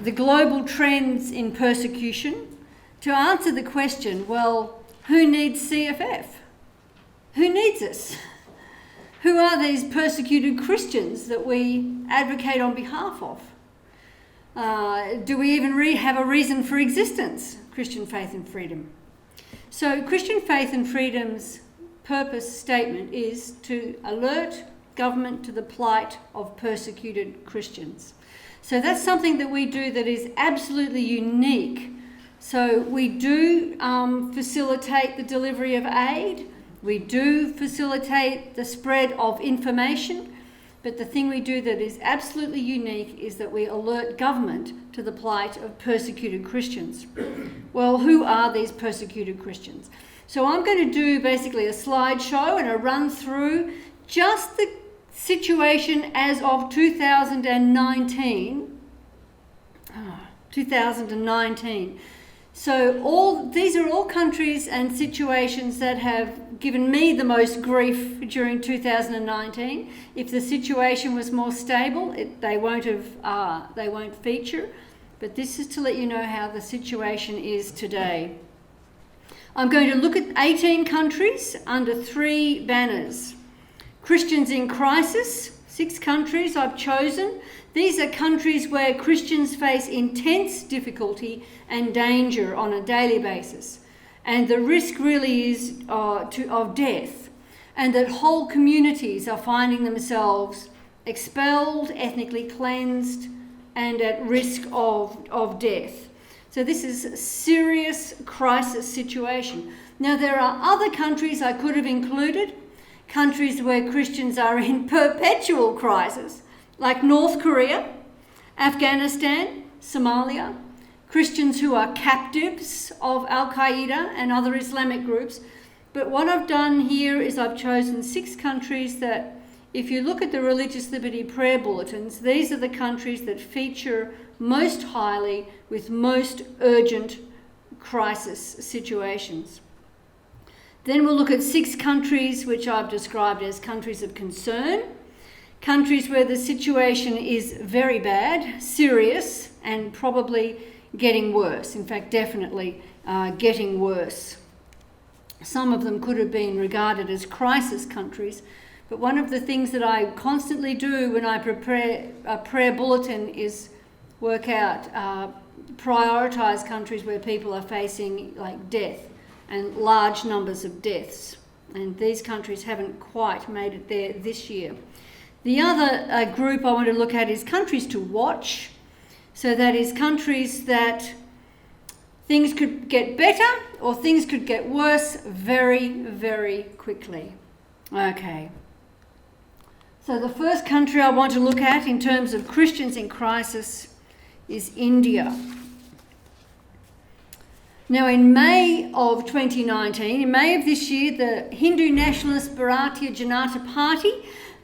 the global trends in persecution, to answer the question, well, who needs CFF? Who needs us? Who are these persecuted Christians that we advocate on behalf of? Do we even have a reason for existence? Christian Faith and Freedom. So Christian Faith and Freedom's purpose statement is to alert government to the plight of persecuted Christians. So that's something that we do that is absolutely unique. So we do facilitate the delivery of aid. We do facilitate the spread of information. But the thing we do that is absolutely unique is that we alert government to the plight of persecuted Christians. Well, who are these persecuted Christians? So I'm going to do basically a slideshow and a run through just the situation as of 2019. 2019. So these are all countries and situations that have given me the most grief during 2019. If the situation was more stable, they won't feature. But this is to let you know how the situation is today. I'm going to look at 18 countries under 3 banners. Christians in crisis, 6 countries I've chosen. These are countries where Christians face intense difficulty and danger on a daily basis. And the risk really is of death. And that whole communities are finding themselves expelled, ethnically cleansed, and at risk of death. So this is a serious crisis situation. Now there are other countries I could have included, countries where Christians are in perpetual crisis, like North Korea, Afghanistan, Somalia, Christians who are captives of Al-Qaeda and other Islamic groups. But what I've done here is I've chosen 6 countries that, if you look at the Religious Liberty prayer bulletins, these are the countries that feature most highly with most urgent crisis situations. Then we'll look at 6 countries which I've described as countries of concern, countries where the situation is very bad, serious, and probably getting worse. In fact, definitely getting worse. Some of them could have been regarded as crisis countries, but one of the things that I constantly do when I prepare a prayer bulletin is work out, prioritise countries where people are facing like death and large numbers of deaths. And these countries haven't quite made it there this year. The other group I want to look at is countries to watch. So that is countries that things could get better or things could get worse very, very quickly. Okay. So the first country I want to look at in terms of Christians in crisis is India. Now in May of 2019, in May of this year, the Hindu nationalist Bharatiya Janata Party,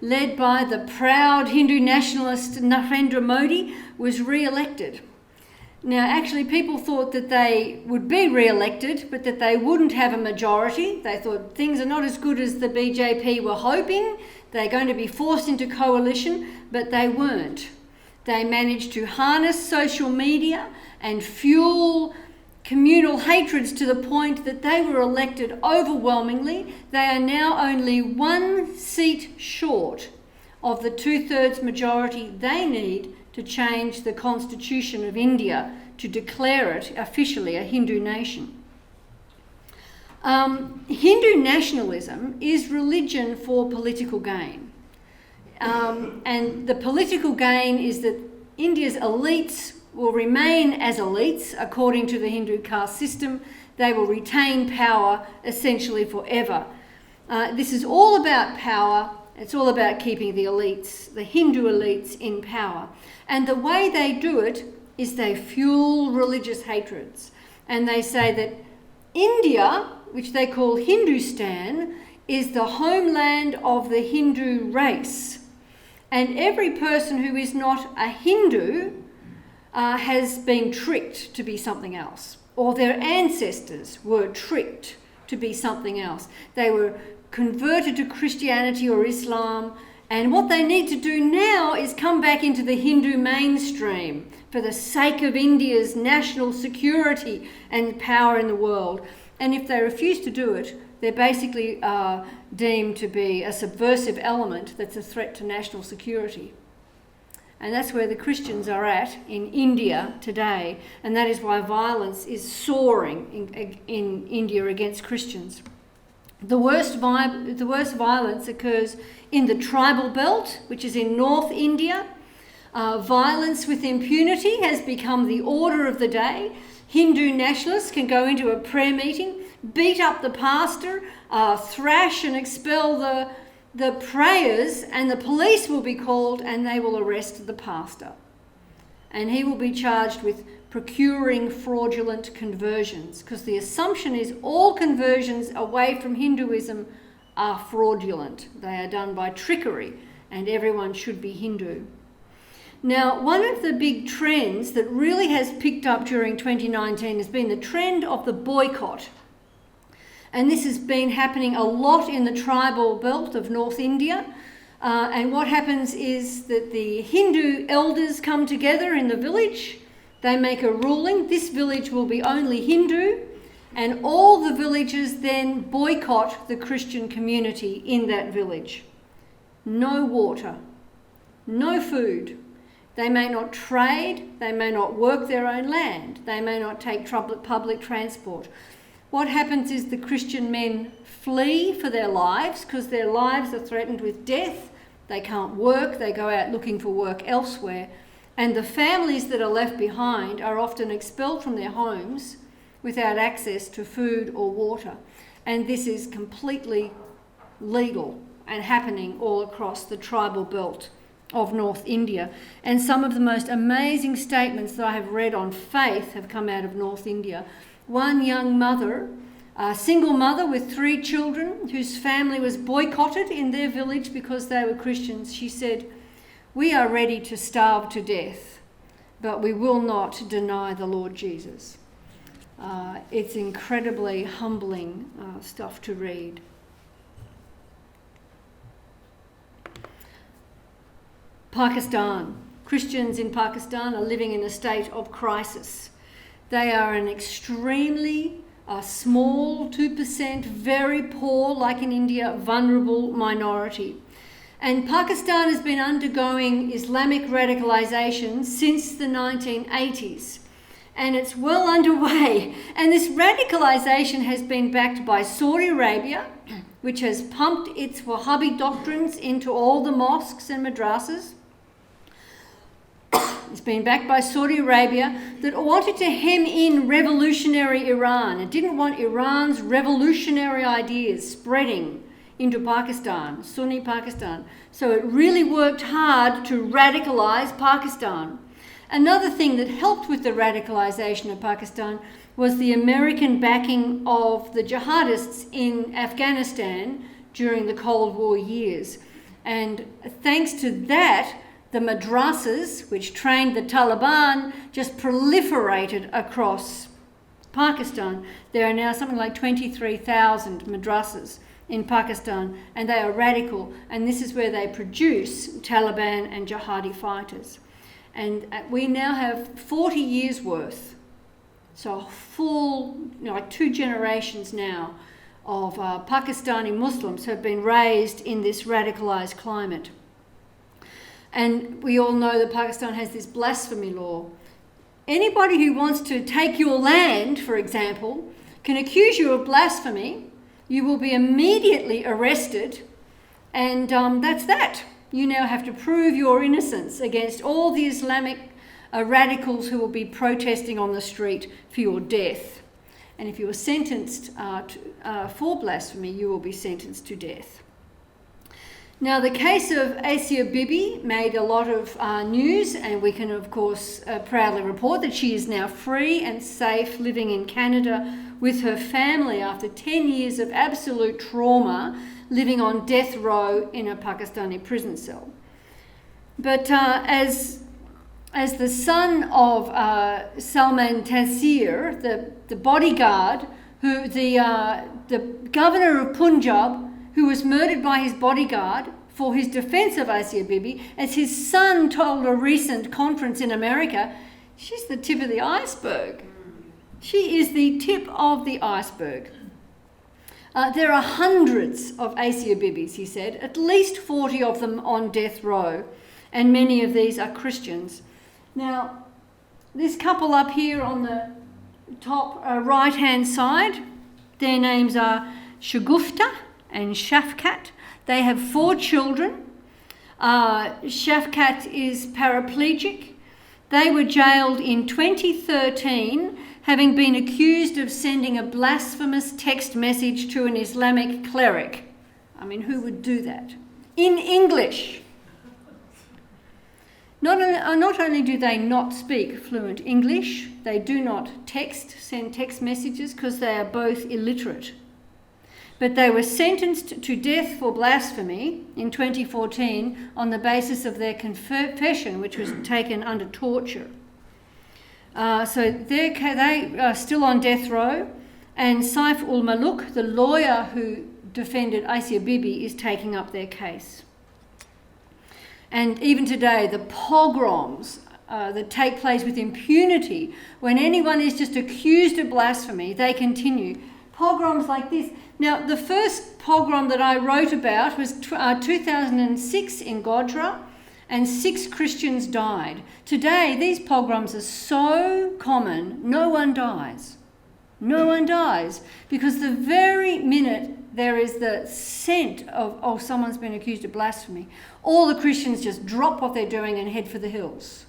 led by the proud Hindu nationalist Narendra Modi, was re-elected. Now, actually, people thought that they would be re-elected, but that they wouldn't have a majority. They thought things are not as good as the BJP were hoping. They're going to be forced into coalition, but they weren't. They managed to harness social media and fuel communal hatreds to the point that they were elected overwhelmingly. They are now only 1 seat short of the 2/3 majority they need to change the constitution of India to declare it officially a Hindu nation. Hindu nationalism is religion for political gain. And the political gain is that India's elites will remain as elites according to the Hindu caste system. They will retain power essentially forever. This is all about power. It's all about keeping the elites, the Hindu elites, in power. And the way they do it is they fuel religious hatreds. And they say that India, which they call Hindustan, is the homeland of the Hindu race. And every person who is not a Hindu has been tricked to be something else, or their ancestors were tricked to be something else. They were converted to Christianity or Islam, And what they need to do now is come back into the Hindu mainstream for the sake of India's national security and power in the world. And if they refuse to do it, they're basically deemed to be a subversive element that's a threat to national security. And that's where the Christians are at in India today. And that is why violence is soaring in India against Christians. The worst violence occurs in the tribal belt, which is in North India. Violence with impunity has become the order of the day. Hindu nationalists can go into a prayer meeting, beat up the pastor, thrash and expel the prayers, and the police will be called and they will arrest the pastor. And he will be charged with procuring fraudulent conversions, because the assumption is all conversions away from Hinduism are fraudulent. They are done by trickery and everyone should be Hindu. Now, one of the big trends that really has picked up during 2019 has been the trend of the boycott. And this has been happening a lot in the tribal belt of North India. And what happens is that the Hindu elders come together in the village. They make a ruling. This village will be only Hindu. And all the villagers then boycott the Christian community in that village. No water, no food. They may not trade. They may not work their own land. They may not take public transport. What happens is the Christian men flee for their lives because their lives are threatened with death. They can't work. They go out looking for work elsewhere. And the families that are left behind are often expelled from their homes without access to food or water. And this is completely legal and happening all across the tribal belt of North India. And some of the most amazing statements that I have read on faith have come out of North India. One young mother, a single mother with 3 children, whose family was boycotted in their village because they were Christians, she said, "We are ready to starve to death, but we will not deny the Lord Jesus." It's incredibly humbling stuff to read. Pakistan. Christians in Pakistan are living in a state of crisis. They are an extremely small, 2%, very poor, like in India, vulnerable minority. And Pakistan has been undergoing Islamic radicalisation since the 1980s. And it's well underway. And this radicalisation has been backed by Saudi Arabia, which has pumped its Wahhabi doctrines into all the mosques and madrasas. It's been backed by Saudi Arabia that wanted to hem in revolutionary Iran. It didn't want Iran's revolutionary ideas spreading into Pakistan, Sunni Pakistan. So it really worked hard to radicalise Pakistan. Another thing that helped with the radicalisation of Pakistan was the American backing of the jihadists in Afghanistan during the Cold War years. And thanks to that, the madrasas, which trained the Taliban, just proliferated across Pakistan. There are now something like 23,000 madrasas in Pakistan, and they are radical, and this is where they produce Taliban and jihadi fighters. And we now have 40 years worth, so a full, like 2 generations now of Pakistani Muslims have been raised in this radicalised climate. And we all know that Pakistan has this blasphemy law. Anybody who wants to take your land, for example, can accuse you of blasphemy. You will be immediately arrested, and that's that. You now have to prove your innocence against all the Islamic radicals who will be protesting on the street for your death. And if you are sentenced for blasphemy, you will be sentenced to death. Now, the case of Asia Bibi made a lot of news, and we can, of course, proudly report that she is now free and safe living in Canada with her family after 10 years of absolute trauma, living on death row in a Pakistani prison cell. But as the son of Salman Taseer, the bodyguard, who the governor of Punjab, who was murdered by his bodyguard for his defense of Asia Bibi. As his son told a recent conference in America, she's the tip of the iceberg. She is the tip of the iceberg. There are hundreds of Asia Bibis, he said, at least 40 of them on death row, and many of these are Christians. Now, this couple up here on the top right-hand side, their names are Shagufta and Shafkat. They have 4 children. Shafkat is paraplegic. They were jailed in 2013, having been accused of sending a blasphemous text message to an Islamic cleric. I mean, who would do that? In English. Not only do they not speak fluent English, they do not send text messages because they are both illiterate. But they were sentenced to death for blasphemy in 2014 on the basis of their confession, which was taken under torture. So they are still on death row, and Saif ul Maluk, the lawyer who defended Asia Bibi, is taking up their case. And even today, the pogroms that take place with impunity, when anyone is just accused of blasphemy, they continue. Pogroms like this. Now, the first pogrom that I wrote about was 2006 in Godra, and 6 Christians died. Today, these pogroms are so common, no one dies. No one dies, because the very minute there is the scent of someone's been accused of blasphemy, all the Christians just drop what they're doing and head for the hills.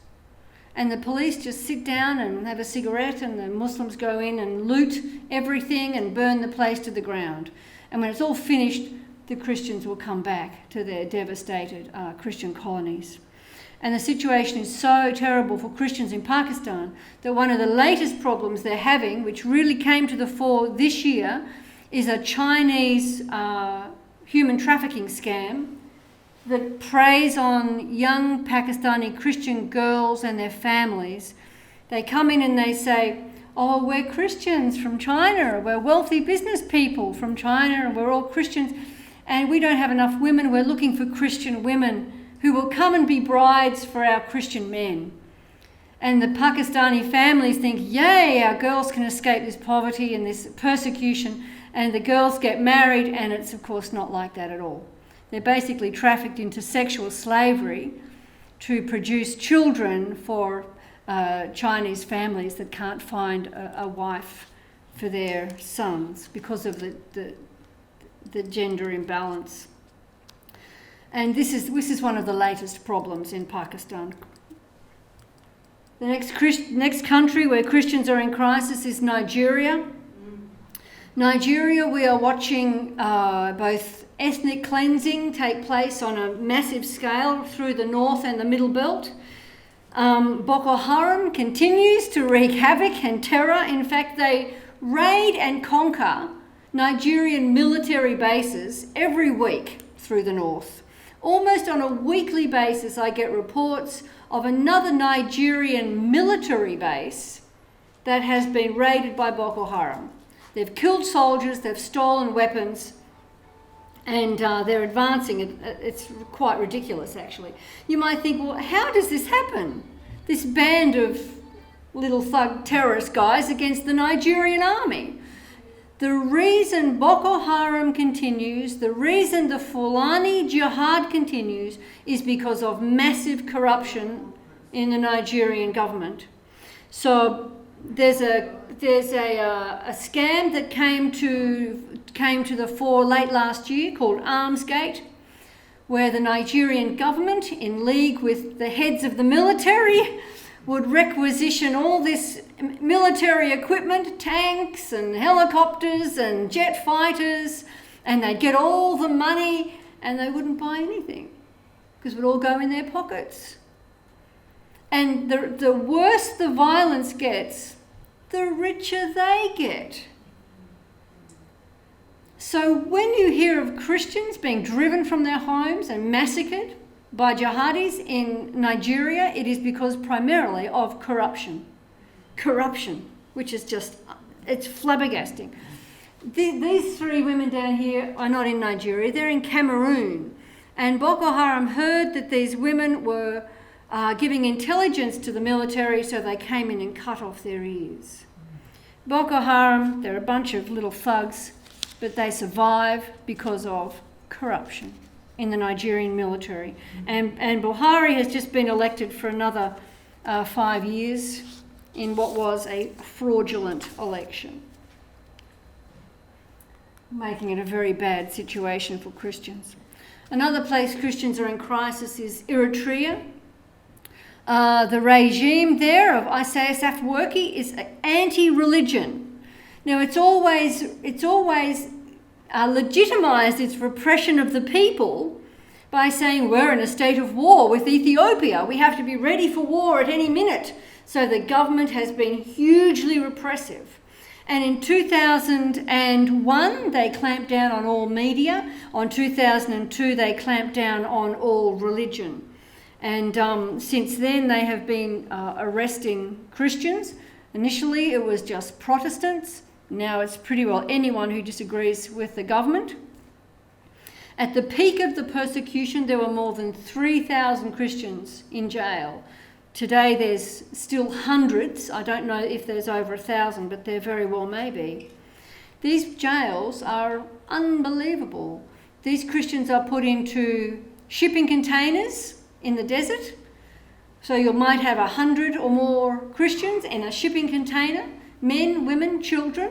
And the police just sit down and have a cigarette, and the Muslims go in and loot everything and burn the place to the ground. And when it's all finished, the Christians will come back to their devastated Christian colonies. And the situation is so terrible for Christians in Pakistan that one of the latest problems they're having, which really came to the fore this year, is a Chinese human trafficking scam that preys on young Pakistani Christian girls and their families. They come in and they say, "Oh, we're Christians from China, we're wealthy business people from China, and we're all Christians, and we don't have enough women. We're looking for Christian women who will come and be brides for our Christian men." And the Pakistani families think, yay, our girls can escape this poverty and this persecution, and the girls get married, and it's of course not like that at all. They're basically trafficked into sexual slavery to produce children for Chinese families that can't find a wife for their sons because of the gender imbalance. And this is one of the latest problems in Pakistan. The next country where Christians are in crisis is Nigeria. Nigeria, we are watching both ethnic cleansing take place on a massive scale through the north and the middle belt. Boko Haram continues to wreak havoc and terror. In fact, they raid and conquer Nigerian military bases every week through the north. Almost on a weekly basis, I get reports of another Nigerian military base that has been raided by Boko Haram. They've killed soldiers, they've stolen weapons, and they're advancing. It's quite ridiculous, actually. You might think, well, how does this happen? This band of little thug terrorist guys against the Nigerian army. The reason Boko Haram continues, the reason the Fulani Jihad continues, is because of massive corruption in the Nigerian government. So there's a scam that came to the fore late last year called Armsgate, where the Nigerian government, in league with the heads of the military, would requisition all this military equipment, tanks and helicopters and jet fighters, and they'd get all the money and they wouldn't buy anything because it would all go in their pockets. And the worse the violence gets, the richer they get. So when you hear of Christians being driven from their homes and massacred by jihadis in Nigeria, it is because primarily of corruption. Corruption, which is just, it's flabbergasting. These 3 women down here are not in Nigeria, they're in Cameroon. And Boko Haram heard that these women were giving intelligence to the military, so they came in and cut off their ears. Boko Haram, they're a bunch of little thugs, but they survive because of corruption in the Nigerian military. And Buhari has just been elected for another 5 years in what was a fraudulent election, making it a very bad situation for Christians. Another place Christians are in crisis is Eritrea. The regime there of Isaias Afwerki is anti-religion. Now, it's always legitimised its repression of the people by saying we're in a state of war with Ethiopia. We have to be ready for war at any minute. So the government has been hugely repressive. And in 2001, they clamped down on all media. On 2002, they clamped down on all religion. And since then, they have been arresting Christians. Initially, it was just Protestants. Now it's pretty well anyone who disagrees with the government. At the peak of the persecution, there were more than 3,000 Christians in jail. Today, there's still hundreds. I don't know if there's over 1,000, but there very well may be. These jails are unbelievable. These Christians are put into shipping containers in the desert. So you might have 100 or more Christians in a shipping container, men, women, children,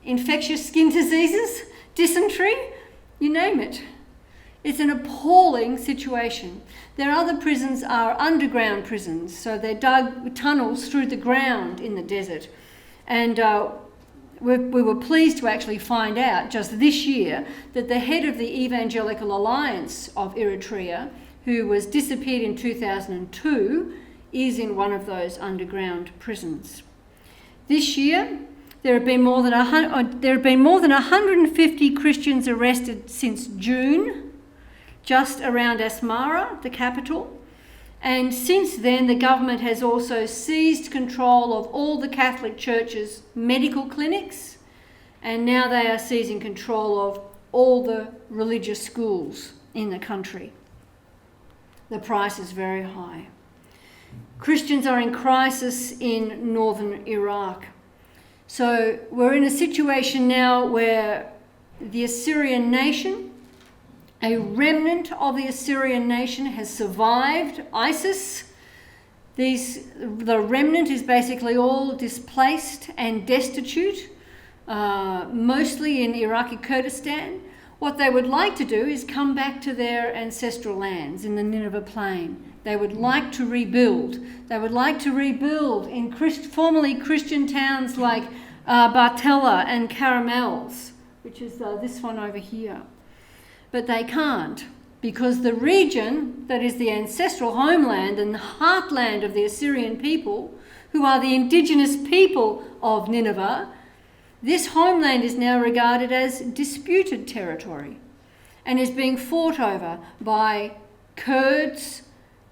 infectious skin diseases, dysentery, you name it. It's an appalling situation. Their other prisons are underground prisons, so they dug tunnels through the ground in the desert. And we were pleased to actually find out just this year that the head of the Evangelical Alliance of Eritrea, who was disappeared in 2002, is in one of those underground prisons. This year, there have been more than 150 Christians arrested since June, just around Asmara, the capital. And since then, the government has also seized control of all the Catholic Church's medical clinics, and now they are seizing control of all the religious schools in the country. The price is very high. Christians are in crisis in northern Iraq. So we're in a situation now where the Assyrian nation, a remnant of the Assyrian nation, has survived ISIS. The remnant is basically all displaced and destitute, mostly in Iraqi Kurdistan. What they would like to do is come back to their ancestral lands in the Nineveh Plain. They would like to rebuild. They would like to rebuild in formerly Christian towns like Bartella and Caramels, which is this one over here. But they can't, because the region that is the ancestral homeland and the heartland of the Assyrian people, who are the indigenous people of Nineveh, this homeland is now regarded as disputed territory and is being fought over by Kurds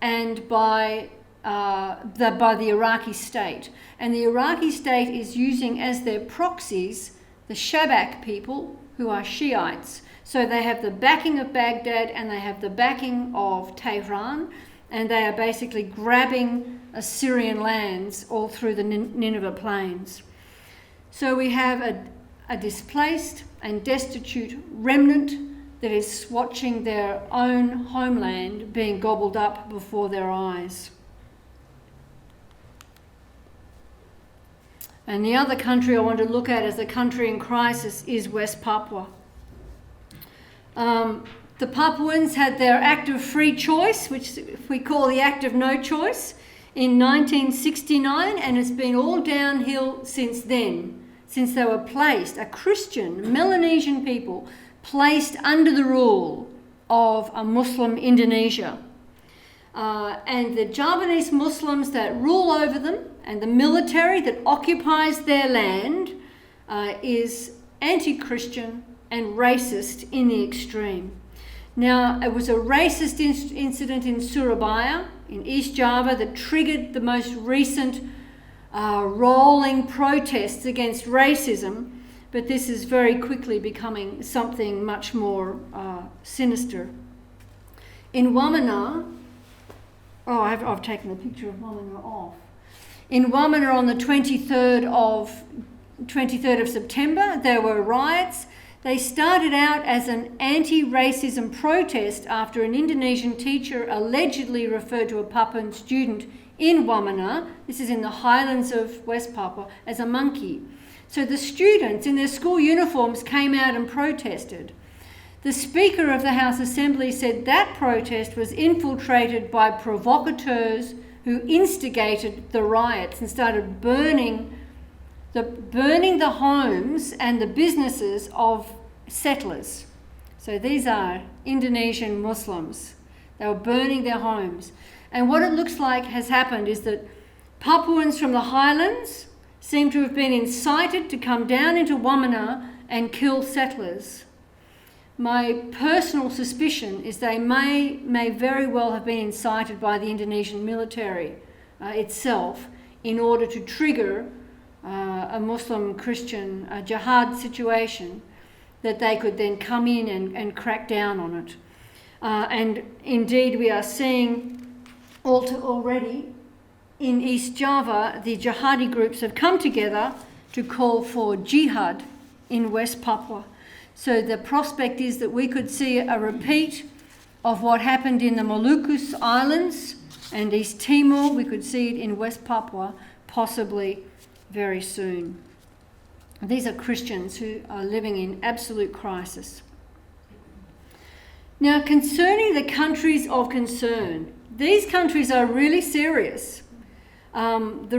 and by the Iraqi state. And the Iraqi state is using as their proxies the Shabak people, who are Shiites. So they have the backing of Baghdad and they have the backing of Tehran, and they are basically grabbing Assyrian lands all through the Nineveh plains. So we have a displaced and destitute remnant that is watching their own homeland being gobbled up before their eyes. And the other country I want to look at as a country in crisis is West Papua. The Papuans had their act of free choice, which we call the act of no choice, in 1969, and it's been all downhill since then, since they were placed, a Christian Melanesian people, placed under the rule of a Muslim Indonesia. And the Javanese Muslims that rule over them and the military that occupies their land is anti-Christian and racist in the extreme. Now, it was a racist incident in Surabaya, in East Java, that triggered the most recent rolling protests against racism, but this is very quickly becoming something much more sinister. In Wamena, I've taken the picture of Wamena off. In Wamena on the 23rd of September, there were riots. They started out as an anti-racism protest after an Indonesian teacher allegedly referred to a Papuan student in Wamena, this is in the highlands of West Papua, as a monkey. So the students in their school uniforms came out and protested. The Speaker of the House Assembly said that protest was infiltrated by provocateurs who instigated the riots and started burning the homes and the businesses of settlers. So these are Indonesian Muslims. They were burning their homes. And what it looks like has happened is that Papuans from the highlands seem to have been incited to come down into Wamena and kill settlers. My personal suspicion is they may very well have been incited by the Indonesian military itself in order to trigger a Muslim-Christian jihad situation that they could then come in and crack down on it. And indeed we are seeing already in East Java, the jihadi groups have come together to call for jihad in West Papua. So the prospect is that we could see a repeat of what happened in the Moluccas Islands and East Timor. We could see it in West Papua, possibly very soon. These are Christians who are living in absolute crisis. Now, concerning the countries of concern, these countries are really serious. The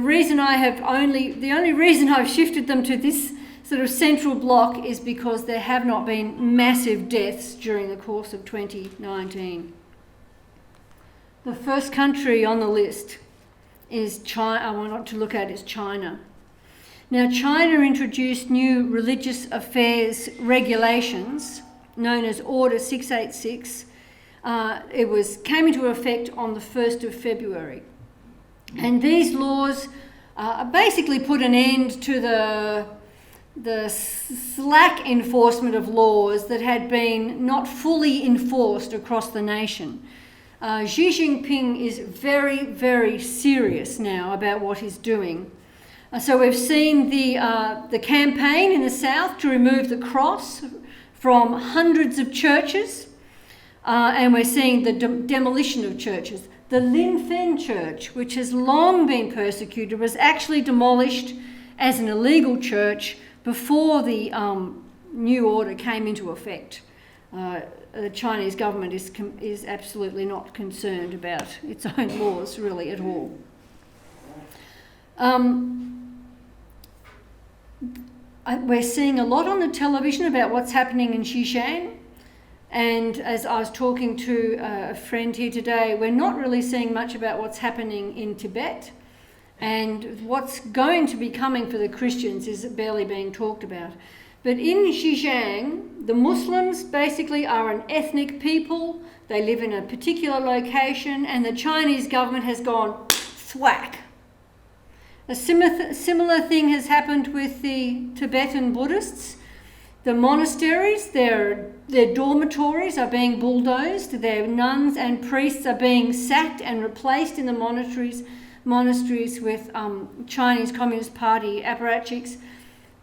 only reason I've shifted them to this sort of central block is because there have not been massive deaths during the course of 2019. The first country on the list is China. I want to look at is China. Now, China introduced new religious affairs regulations known as Order 686. It came into effect on the 1st of February. And these laws basically put an end to the slack enforcement of laws that had been not fully enforced across the nation. Xi Jinping is very, very serious now about what he's doing. So we've seen the campaign in the south to remove the cross from hundreds of churches, and we're seeing the demolition of churches. The Lin Fen Church, which has long been persecuted, was actually demolished as an illegal church before the new order came into effect. The Chinese government is absolutely not concerned about its own laws, really, at all. We're seeing a lot on the television about what's happening in Xinjiang. And as I was talking to a friend here today, we're not really seeing much about what's happening in Tibet. And what's going to be coming for the Christians is barely being talked about. But in Xinjiang, the Muslims basically are an ethnic people. They live in a particular location, and the Chinese government has gone thwack. A similar thing has happened with the Tibetan Buddhists. The monasteries, their dormitories are being bulldozed. Their nuns and priests are being sacked and replaced in the monasteries with Chinese Communist Party apparatchiks.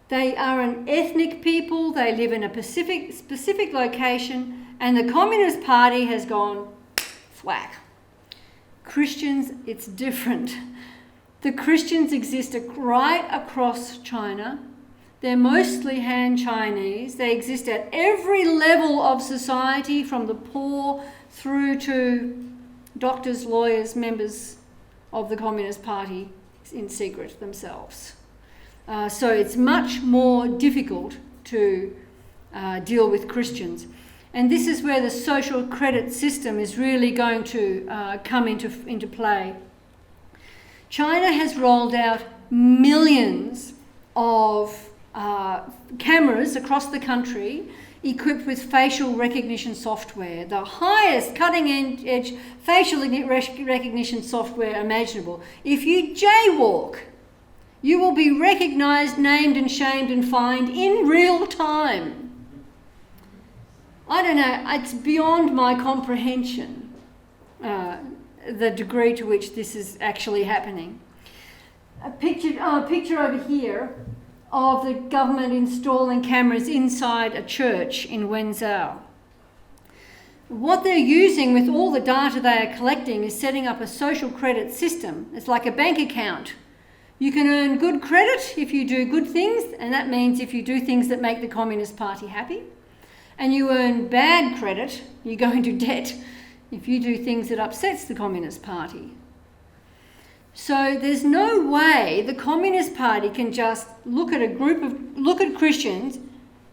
They are an ethnic people. They live in a specific location, and the Communist Party has gone thwack. Christians, it's different. The Christians exist right across China. They're mostly Han Chinese. They exist at every level of society, from the poor through to doctors, lawyers, members of the Communist Party in secret themselves. So it's much more difficult to deal with Christians. And this is where the social credit system is really going to come into play. China has rolled out millions of cameras across the country equipped with facial recognition software, the highest cutting-edge facial recognition software imaginable. If you jaywalk, you will be recognised, named and shamed and fined in real time. I don't know, it's beyond my comprehension the degree to which this is actually happening. A picture over here of the government installing cameras inside a church in Wenzhou. What they're using with all the data they are collecting is setting up a social credit system. It's like a bank account. You can earn good credit if you do good things, and that means if you do things that make the Communist Party happy. And you earn bad credit, you go into debt, if you do things that upsets the Communist Party. So there's no way the Communist Party can just look at Christians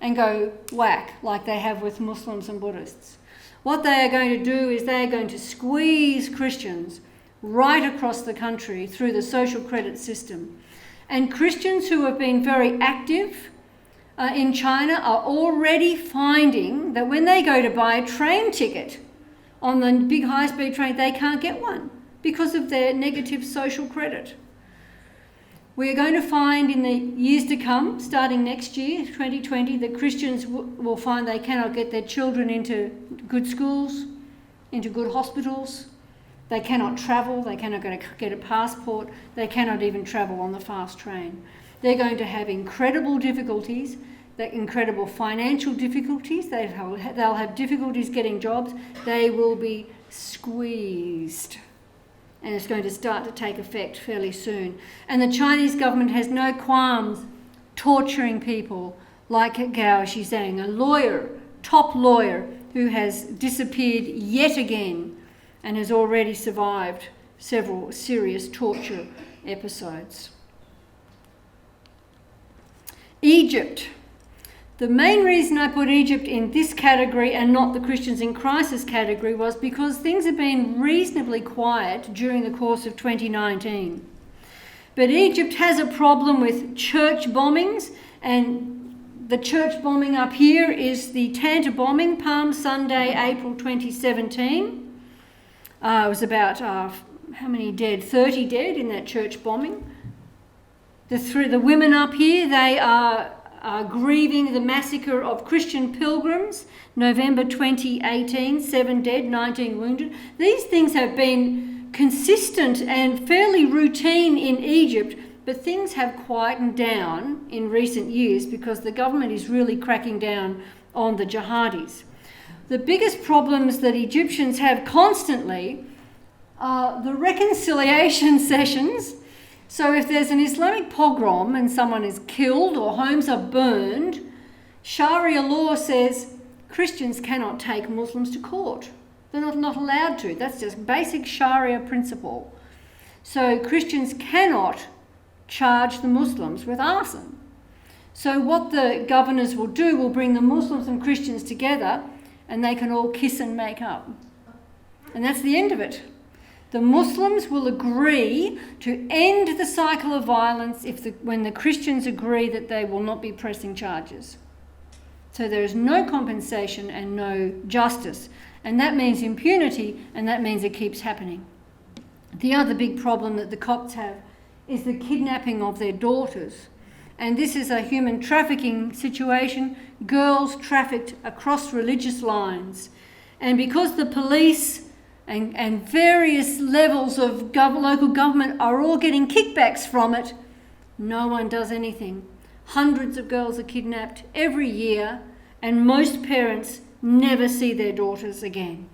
and go whack like they have with Muslims and Buddhists. What they are going to do is they are going to squeeze Christians right across the country through the social credit system. And Christians who have been very active in China are already finding that when they go to buy a train ticket on the big high-speed train, they can't get one because of their negative social credit. We are going to find in the years to come, starting next year, 2020, that Christians will find they cannot get their children into good schools, into good hospitals. They cannot travel, they cannot get a passport, they cannot even travel on the fast train. They're going to have incredible difficulties, incredible financial difficulties, they'll have difficulties getting jobs, they will be squeezed. And it's going to start to take effect fairly soon. And the Chinese government has no qualms torturing people like Gao Xizang, a lawyer, top lawyer, who has disappeared yet again and has already survived several serious torture episodes. Egypt. The main reason I put Egypt in this category and not the Christians in crisis category was because things have been reasonably quiet during the course of 2019. But Egypt has a problem with church bombings, and the church bombing up here is the Tanta bombing, Palm Sunday, April 2017. It was about, how many dead? 30 dead in that church bombing. The women up here, they are grieving the massacre of Christian pilgrims, November 2018, 7 dead, 19 wounded. These things have been consistent and fairly routine in Egypt, but things have quietened down in recent years because the government is really cracking down on the jihadis. The biggest problems that Egyptians have constantly are the reconciliation sessions. So if there's an Islamic pogrom and someone is killed or homes are burned, Sharia law says Christians cannot take Muslims to court. They're not allowed to. That's just basic Sharia principle. So Christians cannot charge the Muslims with arson. So what the governors will do will bring the Muslims and Christians together and they can all kiss and make up. And that's the end of it. The Muslims will agree to end the cycle of violence when the Christians agree that they will not be pressing charges. So there is no compensation and no justice. And that means impunity, and that means it keeps happening. The other big problem that the Copts have is the kidnapping of their daughters. And this is a human trafficking situation, girls trafficked across religious lines. And because the police and various levels of local government are all getting kickbacks from it, no one does anything. Hundreds of girls are kidnapped every year, and most parents never see their daughters again.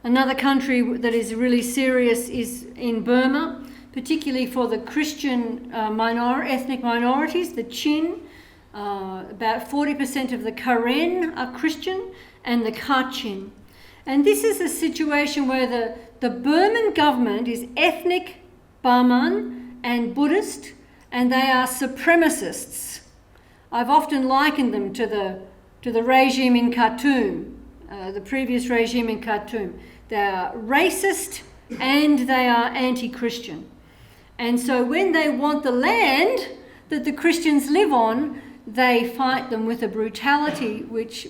Another country that is really serious is in Burma, particularly for the Christian ethnic minorities, the Chin. About 40% of the Karen are Christian, and the Kachin. And this is a situation where the Burman government is ethnic Burman and Buddhist, and they are supremacists. I've often likened them to the regime in Khartoum, the previous regime in Khartoum. They are racist and they are anti-Christian. And so when they want the land that the Christians live on, they fight them with a brutality which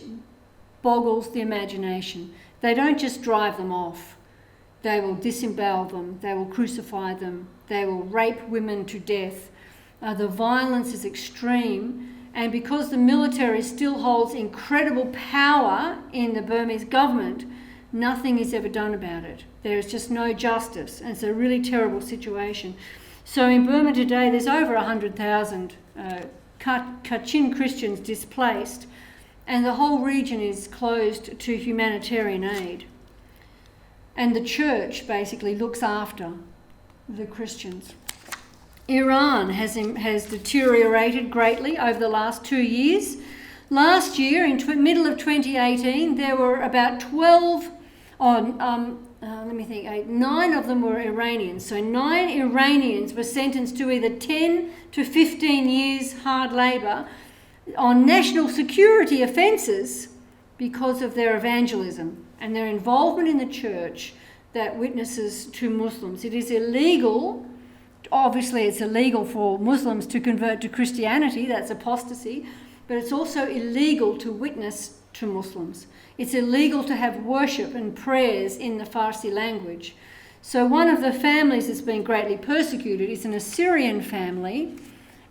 boggles the imagination. They don't just drive them off. They will disembowel them. They will crucify them. They will rape women to death. The violence is extreme. And because the military still holds incredible power in the Burmese government, Nothing is ever done about it. There is just no justice, and it's a really terrible situation. So in Burma today, there's over 100,000 Kachin Christians displaced, and the whole region is closed to humanitarian aid. And the church basically looks after the Christians. Iran has deteriorated greatly over the last 2 years. Last year, in middle of 2018, there were about 9 of them were Iranians. So 9 Iranians were sentenced to either 10 to 15 years hard labour on national security offences because of their evangelism and their involvement in the church that witnesses to Muslims. It is illegal, obviously it's illegal for Muslims to convert to Christianity, that's apostasy, but it's also illegal to witness to Muslims. It's illegal to have worship and prayers in the Farsi language. So one of the families that's been greatly persecuted is an Assyrian family,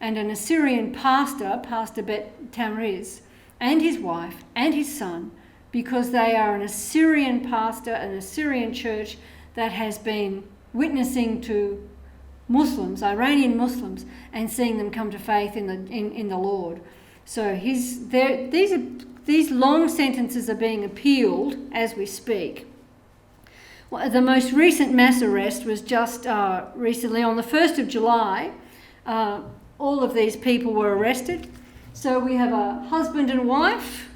and an Assyrian pastor, Pastor Bet Tamriz, and his wife and his son, because they are an Assyrian pastor, an Assyrian church that has been witnessing to Muslims, Iranian Muslims, and seeing them come to faith in the Lord. So these long sentences are being appealed as we speak. Well, the most recent mass arrest was just recently on the 1st of July. All of these people were arrested. So we have a husband and wife.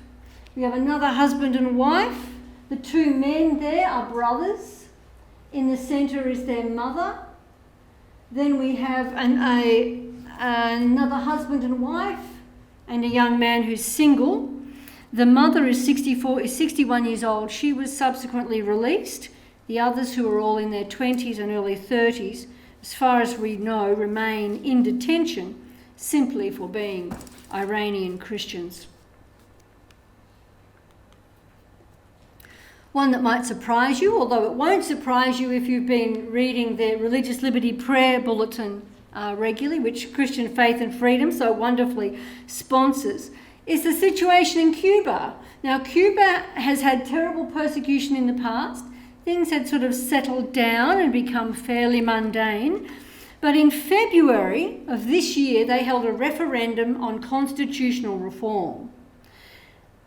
We have another husband and wife. The 2 men there are brothers. In the centre is their mother. Then we have another husband and wife and a young man who's single. The mother is 61 years old. She was subsequently released. The others, who are all in their 20s and early 30s, as far as we know, remain in detention simply for being Iranian Christians. One that might surprise you, although it won't surprise you if you've been reading the Religious Liberty Prayer Bulletin regularly, which Christian Faith and Freedom so wonderfully sponsors, is the situation in Cuba. Now, Cuba has had terrible persecution in the past. Things had sort of settled down and become fairly mundane. But in February of this year, they held a referendum on constitutional reform.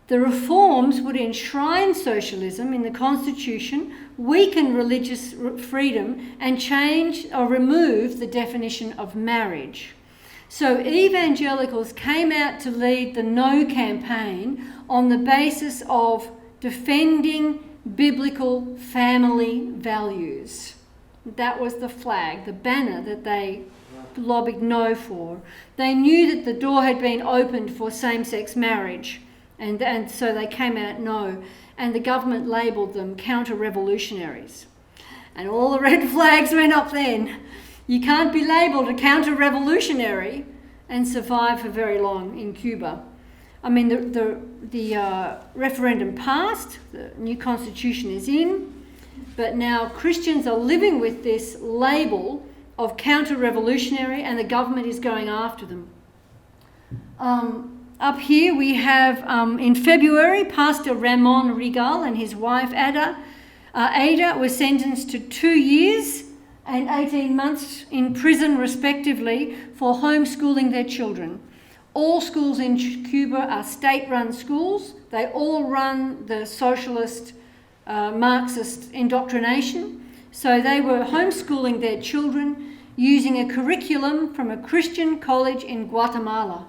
The reforms would enshrine socialism in the constitution, weaken religious freedom, and change or remove the definition of marriage. So evangelicals came out to lead the No campaign on the basis of defending biblical family values. That was the flag, the banner that they lobbied no for. They knew that the door had been opened for same-sex marriage, and so they came out no, and the government labelled them counter-revolutionaries. And all the red flags went up then. You can't be labelled a counter-revolutionary and survive for very long in Cuba. I mean, the referendum passed, the new constitution is in, but now Christians are living with this label of counter-revolutionary, and the government is going after them. Up here we have, in February, Pastor Ramon Rigal and his wife Ada were sentenced to 2 years and 18 months in prison respectively for homeschooling their children. All schools in Cuba are state-run schools. They all run the socialist, Marxist indoctrination. So they were homeschooling their children using a curriculum from a Christian college in Guatemala.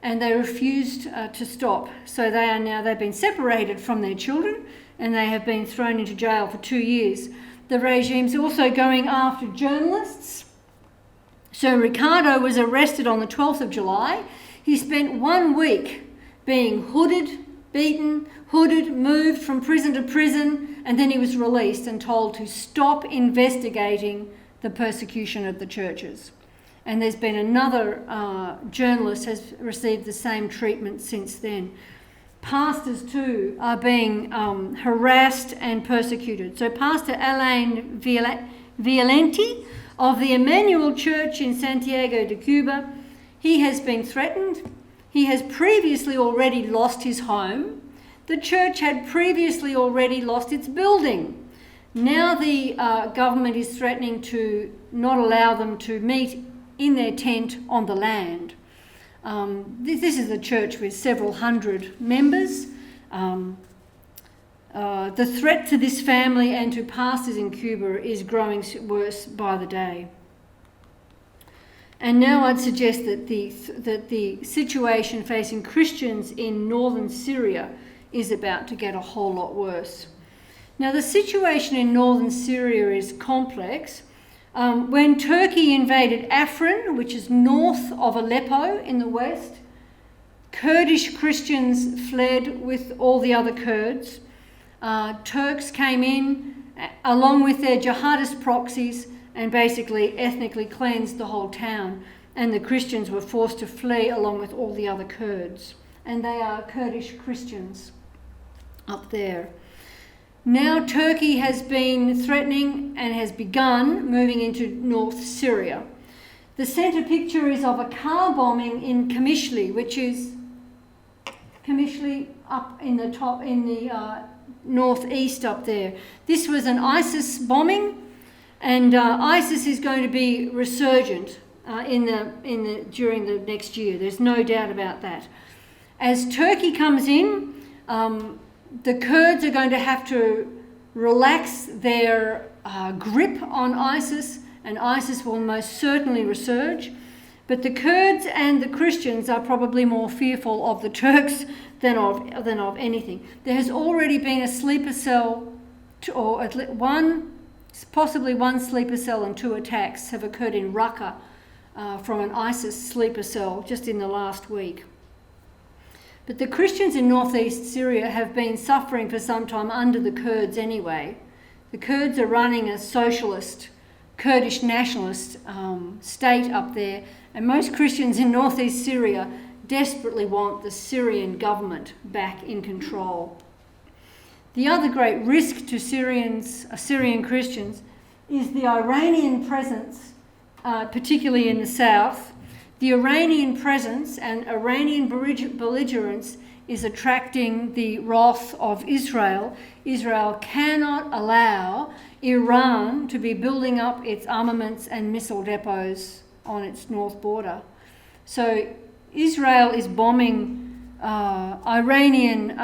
And they refused to stop. So they've been separated from their children, and they have been thrown into jail for 2 years. The regime's also going after journalists. So Ricardo was arrested on the 12th of July. He spent 1 week being hooded, beaten, moved from prison to prison, and then he was released and told to stop investigating the persecution of the churches. And there's been another journalist has received the same treatment since then. Pastors too are being harassed and persecuted. So Pastor Alain Violenti of the Emmanuel Church in Santiago de Cuba, he has been threatened. He has previously already lost his home. the church had previously already lost its building. Now the government is threatening to not allow them to meet in their tent on the land. This is a church with several hundred members. The threat to this family and to pastors in Cuba is growing worse by the day. And now I'd suggest that the situation facing Christians in northern Syria is about to get a whole lot worse. Now, the situation in northern Syria is complex. When Turkey invaded Afrin, which is north of Aleppo in the west, Kurdish Christians fled with all the other Kurds. Turks came in along with their jihadist proxies and basically ethnically cleansed the whole town, and the Christians were forced to flee along with all the other Kurds. And they are Kurdish Christians up there. Now Turkey has been threatening and has begun moving into North Syria. The centre picture is of a car bombing in Qamishli, which is Qamishli up in the top, in the northeast up there. This was an ISIS bombing, and ISIS is going to be resurgent during the next year. There's no doubt about that. As Turkey comes in, the Kurds are going to have to relax their grip on ISIS, and ISIS will most certainly resurge. But the Kurds and the Christians are probably more fearful of the Turks than of anything. There has already been a sleeper cell, or possibly one sleeper cell, and 2 attacks have occurred in Raqqa from an ISIS sleeper cell just in the last week. But the Christians in northeast Syria have been suffering for some time under the Kurds anyway. The Kurds are running a socialist, Kurdish nationalist state up there, and most Christians in northeast Syria desperately want the Syrian government back in control. The other great risk to Syrian Christians is the Iranian presence, particularly in the south. The Iranian presence and Iranian belligerence is attracting the wrath of Israel. Israel cannot allow Iran to be building up its armaments and missile depots on its north border. So Israel is bombing Iranian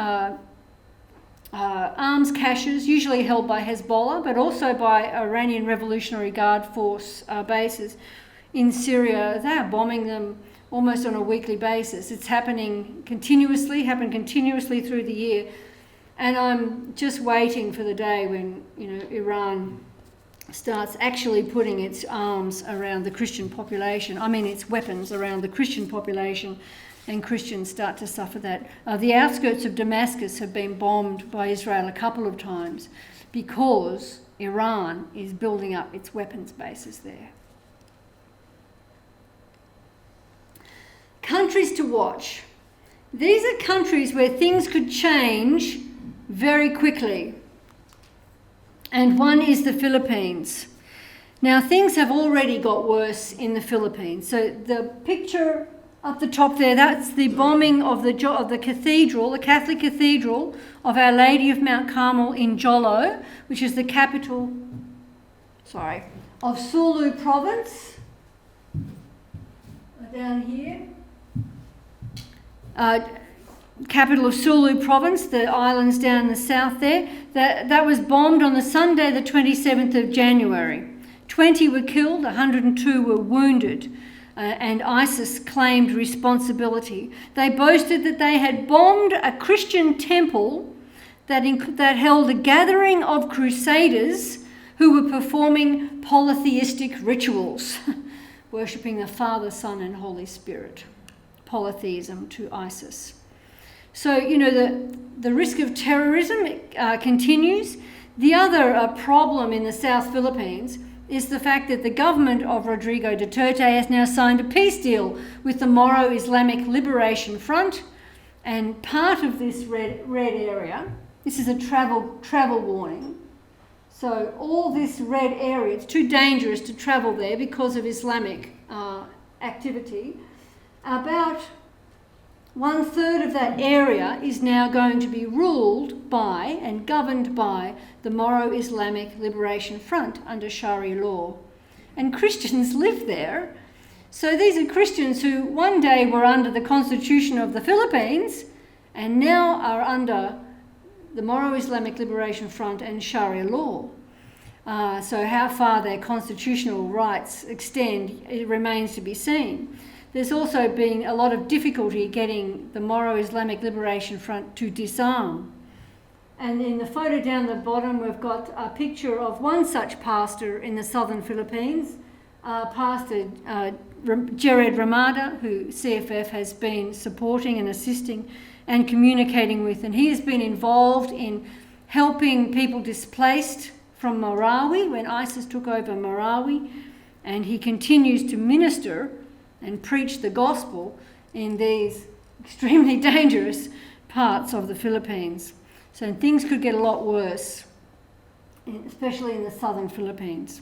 arms caches, usually held by Hezbollah, but also by Iranian Revolutionary Guard Force bases in Syria. They are bombing them almost on a weekly basis. It's happened continuously through the year. And I'm just waiting for the day when, Iran starts actually putting its arms around the Christian population. Its weapons around the Christian population, and Christians start to suffer that. The outskirts of Damascus have been bombed by Israel a couple of times because Iran is building up its weapons bases there. Countries to watch. These are countries where things could change very quickly. And one is the Philippines. Now, things have already got worse in the Philippines. So the picture up the top there, that's the bombing of the cathedral, the Catholic Cathedral of Our Lady of Mount Carmel in Jolo, which is the capital, of Sulu province. Down here. Capital of Sulu province, the islands down in the south there. That was bombed on the Sunday, the 27th of January. 20 were killed, 102 were wounded, and ISIS claimed responsibility. They boasted that they had bombed a Christian temple that held a gathering of crusaders who were performing polytheistic rituals, worshipping the Father, Son and Holy Spirit. Polytheism to ISIS. So, the risk of terrorism continues. The other problem in the South Philippines is the fact that the government of Rodrigo Duterte has now signed a peace deal with the Moro Islamic Liberation Front, and part of this red area, this is a travel warning. So all this red area, it's too dangerous to travel there because of Islamic activity. About 1/3 of that area is now going to be ruled by and governed by the Moro Islamic Liberation Front under Sharia law. And Christians live there. So these are Christians who one day were under the constitution of the Philippines and now are under the Moro Islamic Liberation Front and Sharia law. So how far their constitutional rights extend, it remains to be seen. There's also been a lot of difficulty getting the Moro Islamic Liberation Front to disarm. And in the photo down the bottom, we've got a picture of one such pastor in the southern Philippines, Pastor Jared Ramada, who CFF has been supporting and assisting and communicating with. And he has been involved in helping people displaced from Marawi when ISIS took over Marawi. And he continues to minister and preach the gospel in these extremely dangerous parts of the Philippines. So things could get a lot worse, especially in the southern Philippines.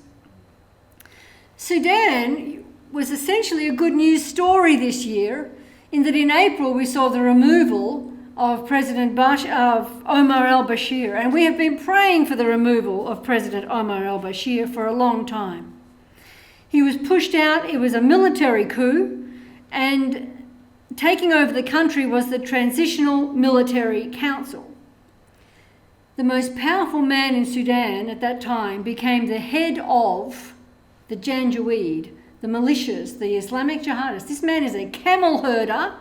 Sudan was essentially a good news story this year, in that in April we saw the removal of of Omar al-Bashir, and we have been praying for the removal of President Omar al-Bashir for a long time. He was pushed out, it was a military coup, and taking over the country was the Transitional Military Council. The most powerful man in Sudan at that time became the head of the Janjaweed, the militias, the Islamic jihadists. This man is a camel herder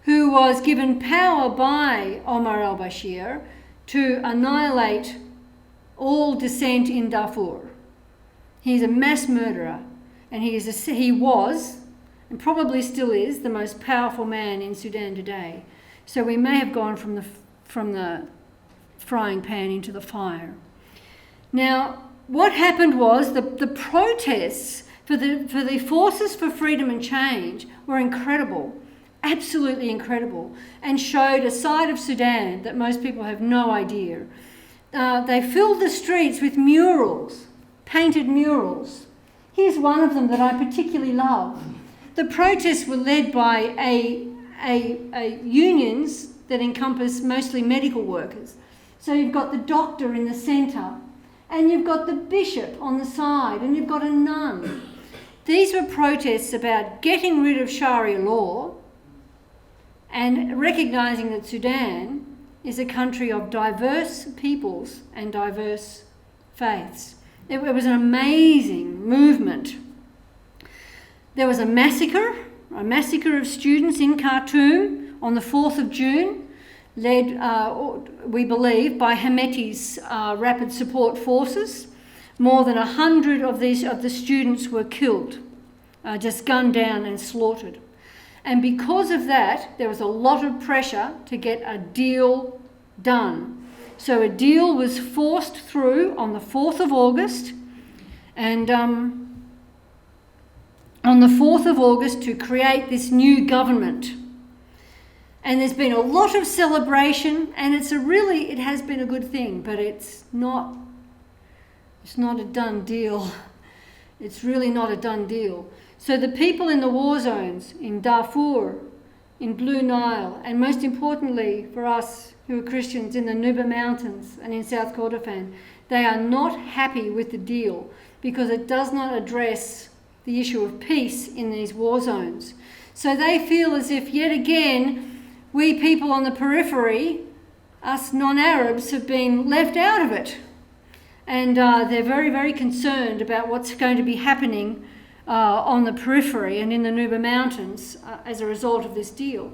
who was given power by Omar al-Bashir to annihilate all dissent in Darfur. He's a mass murderer, and he was, and probably still is, the most powerful man in Sudan today. So we may have gone from the frying pan into the fire. Now, what happened was the protests for the forces for freedom and change were incredible, absolutely incredible, and showed a side of Sudan that most people have no idea. They filled the streets with murals, painted murals. Here's one of them that I particularly love. The protests were led by unions that encompass mostly medical workers. So you've got the doctor in the centre, and you've got the bishop on the side, and you've got a nun. These were protests about getting rid of Sharia law and recognising that Sudan is a country of diverse peoples and diverse faiths. It was an amazing movement. There was a massacre of students in Khartoum on the 4th of June, led, we believe, by Hemeti's rapid support forces. More than 100 of the students were killed, just gunned down and slaughtered. And because of that, there was a lot of pressure to get a deal done. So a deal was forced through on the 4th of August, and on the 4th of August to create this new government. And there's been a lot of celebration, and it has been a good thing, but it's not a done deal. It's really not a done deal. So the people in the war zones, in Darfur, in Blue Nile, and most importantly for us who are Christians in the Nuba Mountains and in South Kordofan, they are not happy with the deal because it does not address the issue of peace in these war zones. So they feel as if yet again, we people on the periphery, us non-Arabs, have been left out of it. And they're very, very concerned about what's going to be happening on the periphery and in the Nuba Mountains as a result of this deal.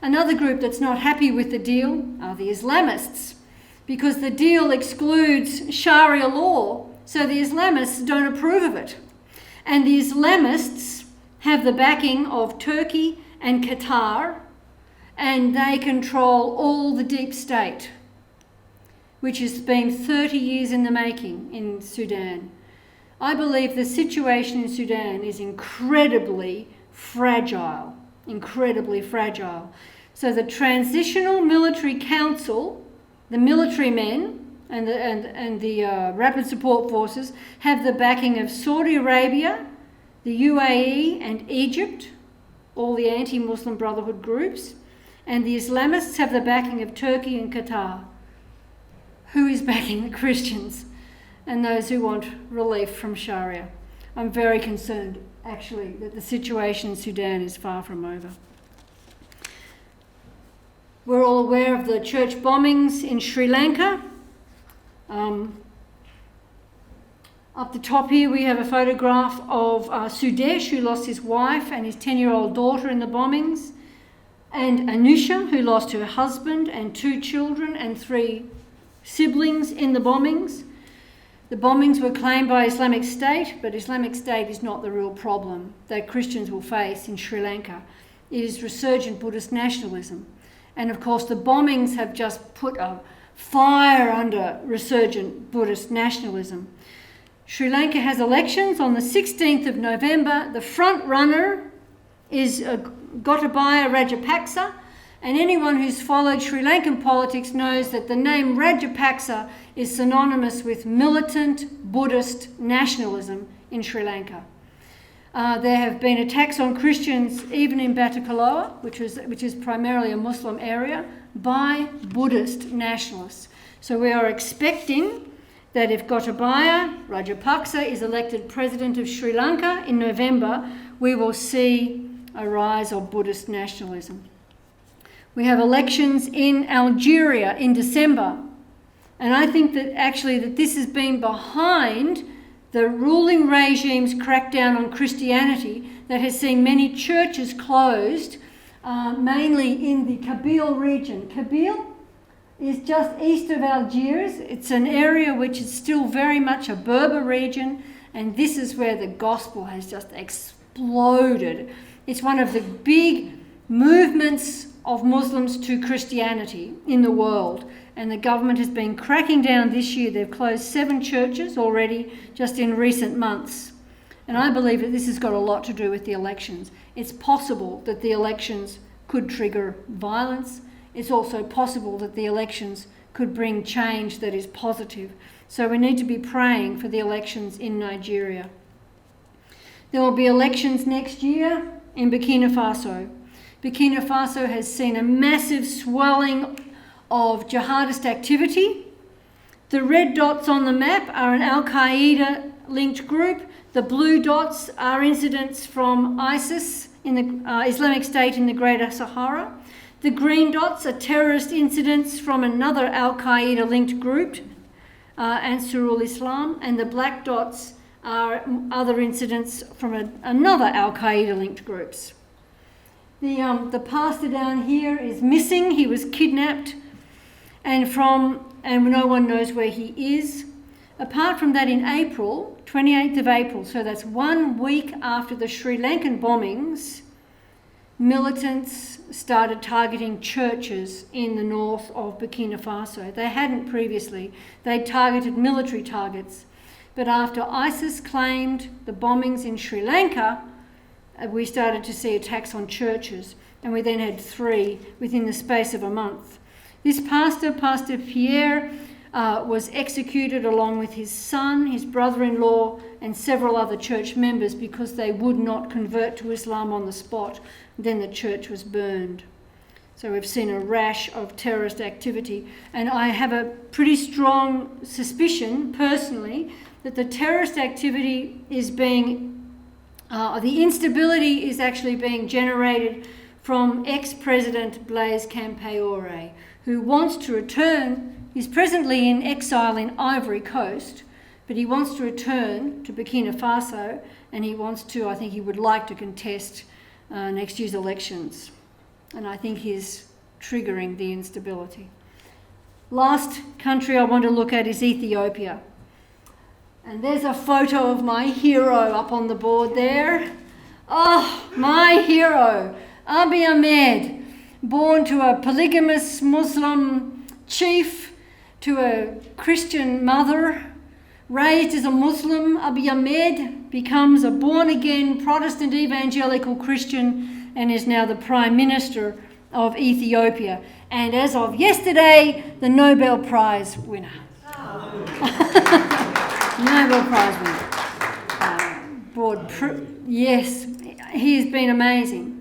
Another group that's not happy with the deal are the Islamists, because the deal excludes Sharia law, so the Islamists don't approve of it. And the Islamists have the backing of Turkey and Qatar, and they control all the deep state, which has been 30 years in the making in Sudan. I believe the situation in Sudan is incredibly fragile, incredibly fragile. So the Transitional Military Council, the military men and the Rapid Support Forces have the backing of Saudi Arabia, the UAE and Egypt, all the anti-Muslim Brotherhood groups. And the Islamists have the backing of Turkey and Qatar. Who is backing the Christians and those who want relief from Sharia? I'm very concerned, actually, that the situation in Sudan is far from over. We're all aware of the church bombings in Sri Lanka. Up the top here we have a photograph of Sudesh, who lost his wife and his 10-year-old daughter in the bombings, and Anusha, who lost her husband and 2 children and 3 siblings in the bombings. The bombings were claimed by Islamic State, but Islamic State is not the real problem that Christians will face in Sri Lanka. It is resurgent Buddhist nationalism. And of course the bombings have just put a fire under resurgent Buddhist nationalism. Sri Lanka has elections on the 16th of November. The front runner is Gotabaya Rajapaksa, and anyone who's followed Sri Lankan politics knows that the name Rajapaksa is synonymous with militant Buddhist nationalism in Sri Lanka. There have been attacks on Christians even in Batticaloa, which is primarily a Muslim area, by Buddhist nationalists. So we are expecting that if Gotabaya Rajapaksa is elected president of Sri Lanka in November, we will see a rise of Buddhist nationalism. We have elections in Algeria in December, and I think that actually that this has been behind the ruling regime's crackdown on Christianity that has seen many churches closed, mainly in the Kabyle region. Kabyle is just east of Algiers. It's an area which is still very much a Berber region, and this is where the gospel has just exploded. It's one of the big movements of Muslims to Christianity in the world, and the government has been cracking down this year. They've closed 7 churches already just in recent months, and I believe that this has got a lot to do with the elections. It's possible that the elections could trigger violence. It's also possible that the elections could bring change that is positive. So we need to be praying for the elections in Nigeria. There will be elections next year in Burkina Faso. Burkina Faso has seen a massive swelling of jihadist activity. The red dots on the map are an Al-Qaeda linked group. The blue dots are incidents from ISIS in the Islamic State in the Greater Sahara. The green dots are terrorist incidents from another Al-Qaeda linked group, Ansarul Islam, and the black dots are other incidents from another Al-Qaeda linked groups. The pastor down here is missing. He was kidnapped and no one knows where he is. Apart from that, in April, 28th of April, so that's 1 week after the Sri Lankan bombings, militants started targeting churches in the north of Burkina Faso. They hadn't previously. They targeted military targets. But after ISIS claimed the bombings in Sri Lanka, we started to see attacks on churches, and we then had 3 within the space of a month. This pastor, Pastor Pierre, was executed along with his son, his brother-in-law, and several other church members because they would not convert to Islam on the spot. Then the church was burned. So we've seen a rash of terrorist activity, and I have a pretty strong suspicion, personally, that the terrorist activity is the instability is actually being generated from ex-President Blaise Compaoré, who wants to return. He's presently in exile in Ivory Coast, but he wants to return to Burkina Faso, and I think he would like to contest next year's elections. And I think he's triggering the instability. Last country I want to look at is Ethiopia. And there's a photo of my hero up on the board there. Oh, my hero, Abiy Ahmed, born to a polygamous Muslim chief, to a Christian mother, raised as a Muslim. Abiy Ahmed becomes a born-again Protestant evangelical Christian and is now the Prime Minister of Ethiopia. And as of yesterday, the Nobel Prize winner. Nobel Prize winner. Yes, he has been amazing.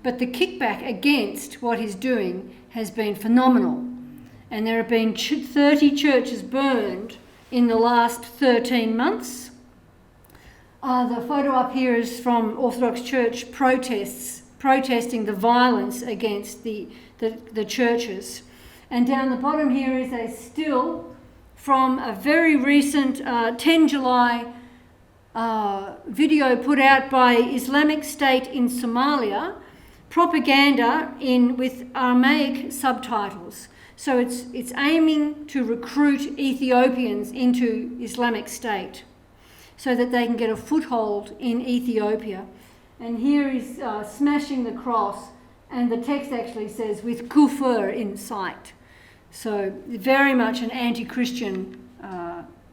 but the kickback against what he's doing has been phenomenal. And there have been 30 churches burned in the last 13 months. The photo up here is from Orthodox Church protesting the violence against the churches. And down the bottom here is a still from a very recent 10 July video put out by Islamic State in Somalia, propaganda with Aramaic subtitles. So it's aiming to recruit Ethiopians into Islamic State so that they can get a foothold in Ethiopia. And here is smashing the cross, and the text actually says, with kufr in sight. So very much an anti-Christian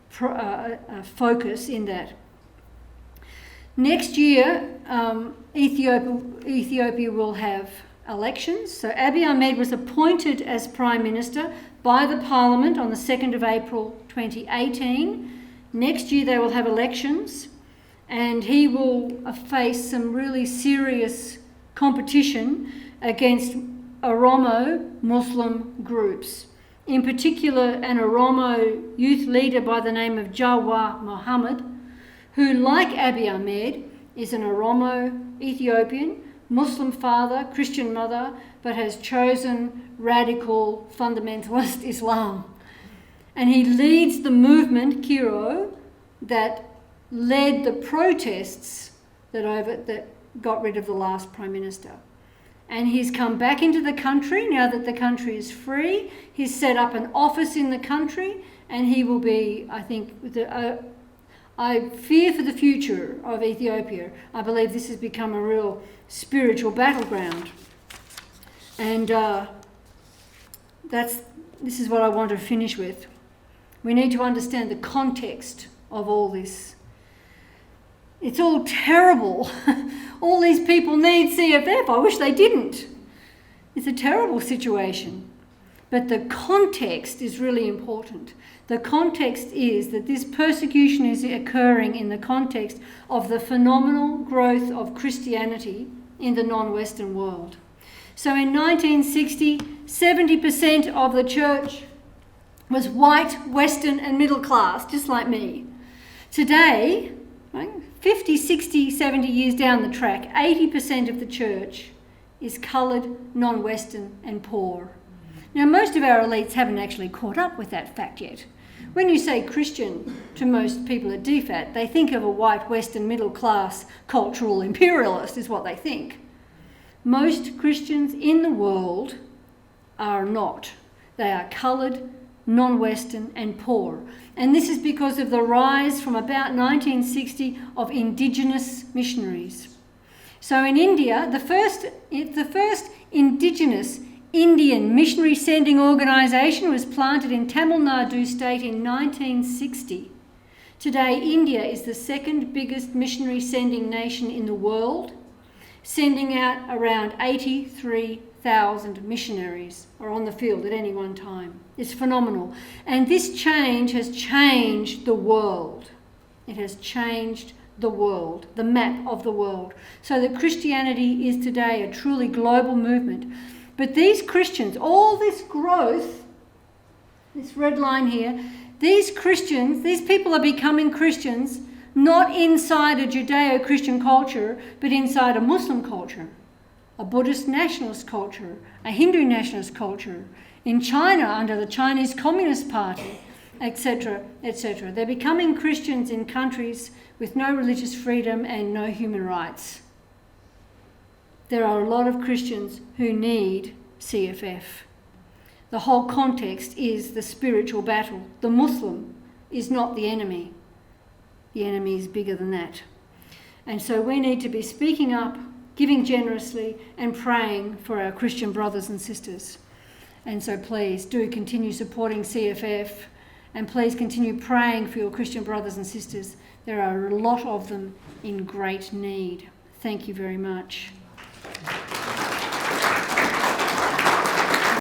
focus in that. Next year, Ethiopia will have elections. So Abiy Ahmed was appointed as Prime Minister by the Parliament on the 2nd of April 2018. Next year they will have elections, and he will face some really serious competition against Oromo Muslim groups. In particular, an Oromo youth leader by the name of Jawar Mohammed, who, like Abiy Ahmed, is an Oromo Ethiopian, Muslim father, Christian mother, but has chosen radical fundamentalist Islam. And he leads the movement, Kiro, that led the protests that got rid of the last Prime Minister. And he's come back into the country now that the country is free. He's set up an office in the country, and he will be, I think, I fear for the future of Ethiopia. I believe this has become a real spiritual battleground. And this is what I want to finish with. We need to understand the context of all this. It's all terrible. All these people need CFF. I wish they didn't. It's a terrible situation. But the context is really important. The context is that this persecution is occurring in the context of the phenomenal growth of Christianity in the non-Western world. So in 1960, 70% of the church was white, Western and middle class, just like me. Today, 50, 60, 70 years down the track, 80% of the church is coloured, non-Western and poor. Now, most of our elites haven't actually caught up with that fact yet. When you say Christian to most people at DFAT, they think of a white, Western, middle-class, cultural imperialist is what they think. Most Christians in the world are not. They are coloured, non-Western and poor. And this is because of the rise from about 1960 of indigenous missionaries. So in India, the first indigenous Indian missionary sending organisation was planted in Tamil Nadu state in 1960. Today, India is the second biggest missionary sending nation in the world, sending out around 83,000 missionaries are on the field at any one time. It's phenomenal. And this change has changed the world. It has changed the world, the map of the world, so that Christianity is today a truly global movement. But these Christians, all this growth, this red line here, these Christians, these people are becoming Christians not inside a Judeo-Christian culture, but inside a Muslim culture, a Buddhist nationalist culture, a Hindu nationalist culture, in China under the Chinese Communist Party, etc., etc. They're becoming Christians in countries with no religious freedom and no human rights. There are a lot of Christians who need CFF. The whole context is the spiritual battle. The Muslim is not the enemy. The enemy is bigger than that. And so we need to be speaking up, giving generously, and praying for our Christian brothers and sisters. And so please do continue supporting CFF, and please continue praying for your Christian brothers and sisters. There are a lot of them in great need. Thank you very much.